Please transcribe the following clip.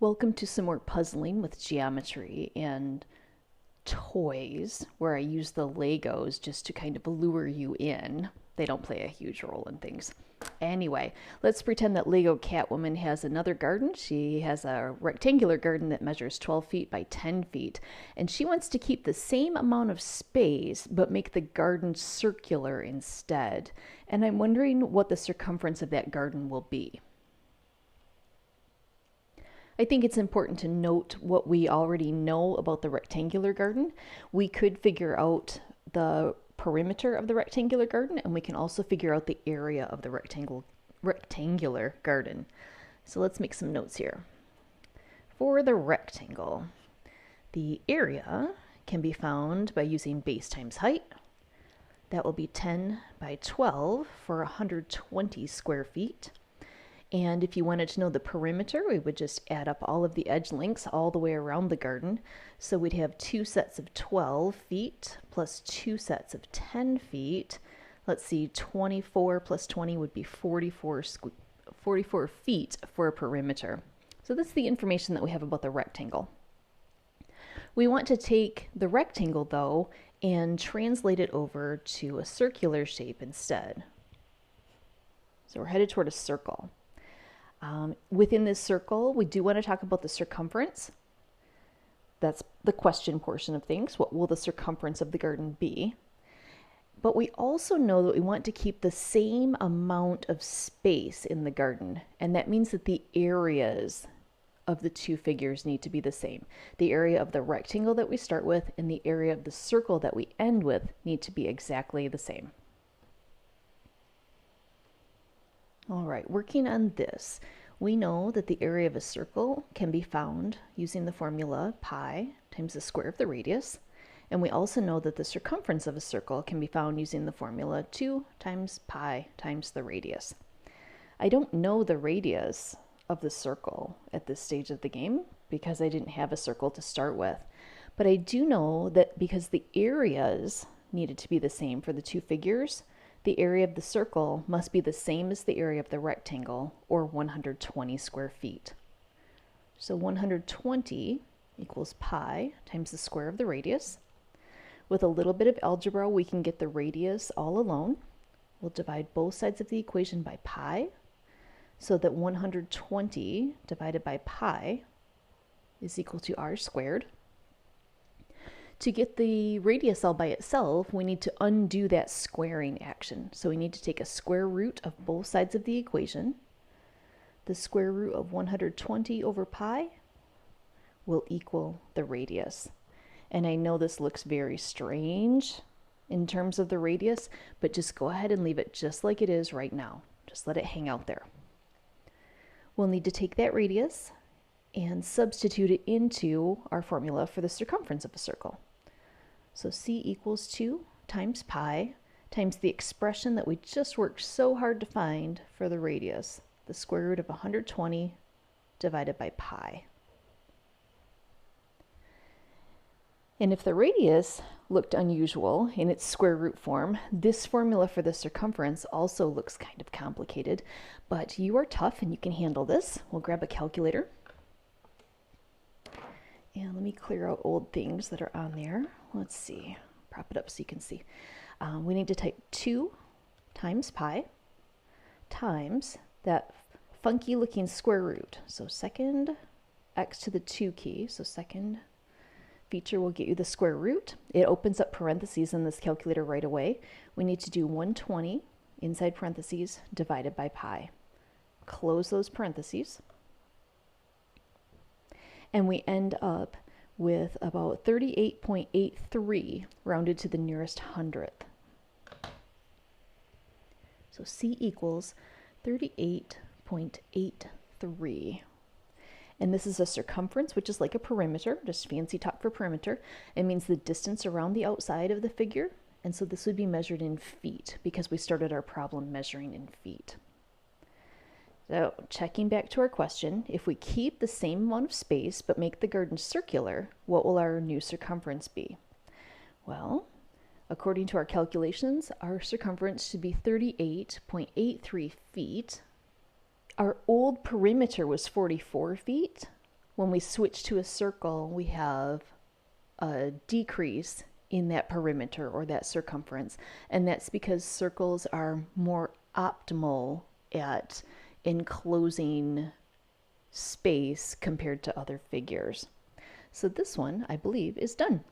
Welcome to some more puzzling with geometry and toys, where I use the Legos just to kind of lure you in. They don't play a huge role in things. Anyway, let's pretend that Lego Catwoman has another garden. She has a rectangular garden that measures 12 feet by 10 feet, and she wants to keep the same amount of space but make the garden circular instead. And I'm wondering what the circumference of that garden will be. I think it's important to note what we already know about the rectangular garden. We could figure out the perimeter of the rectangular garden, and we can also figure out the area of the rectangular garden. So let's make some notes here. For the rectangle, the area can be found by using base times height. That will be 10 by 12 for 120 square feet. And if you wanted to know the perimeter, we would just add up all of the edge lengths all the way around the garden. So we'd have two sets of 12 feet plus two sets of 10 feet. Let's see, 24 plus 20 would be 44 feet for a perimeter. So that's the information that we have about the rectangle. We want to take the rectangle, though, and translate it over to a circular shape instead. So we're headed toward a circle. Within this circle, we do want to talk about the circumference. That's the question portion of things. What will the circumference of the garden be? But we also know that we want to keep the same amount of space in the garden, and that means that the areas of the two figures need to be the same. The area of the rectangle that we start with and the area of the circle that we end with need to be exactly the same. All right, working on this, we know that the area of a circle can be found using the formula pi times the square of the radius. And we also know that the circumference of a circle can be found using the formula 2 times pi times the radius. I don't know the radius of the circle at this stage of the game because I didn't have a circle to start with. But I do know that because the areas needed to be the same for the two figures, the area of the circle must be the same as the area of the rectangle, or 120 square feet. So 120 equals pi times the square of the radius. With a little bit of algebra, we can get the radius all alone. We'll divide both sides of the equation by pi, so that 120 divided by pi is equal to r squared. To get the radius all by itself, we need to undo that squaring action. So we need to take a square root of both sides of the equation. The square root of 120 over pi will equal the radius. And I know this looks very strange in terms of the radius, but just go ahead and leave it just like it is right now. Just let it hang out there. We'll need to take that radius and substitute it into our formula for the circumference of a circle. So c equals 2 times pi times the expression that we just worked so hard to find for the radius, the square root of 120 divided by pi. And if the radius looked unusual in its square root form, this formula for the circumference also looks kind of complicated, but you are tough and you can handle this. We'll grab a calculator. And let me clear out old things that are on there. Let's see, prop it up so you can see. We need to type 2 times pi times that funky looking square root. So second x to the 2 key, so second feature will get you the square root. It opens up parentheses in this calculator right away. We need to do 120 inside parentheses divided by pi. Close those parentheses. And we end up with about 38.83 rounded to the nearest hundredth. So c equals 38.83. And this is a circumference, which is like a perimeter, just fancy talk for perimeter. It means the distance around the outside of the figure. And so this would be measured in feet because we started our problem measuring in feet. So checking back to our question, if we keep the same amount of space but make the garden circular, what will our new circumference be? Well, according to our calculations, our circumference should be 38.83 feet. Our old perimeter was 44 feet. When we switch to a circle, we have a decrease in that perimeter or that circumference, and that's because circles are more optimal at enclosing space compared to other figures. So this one, I believe, is done.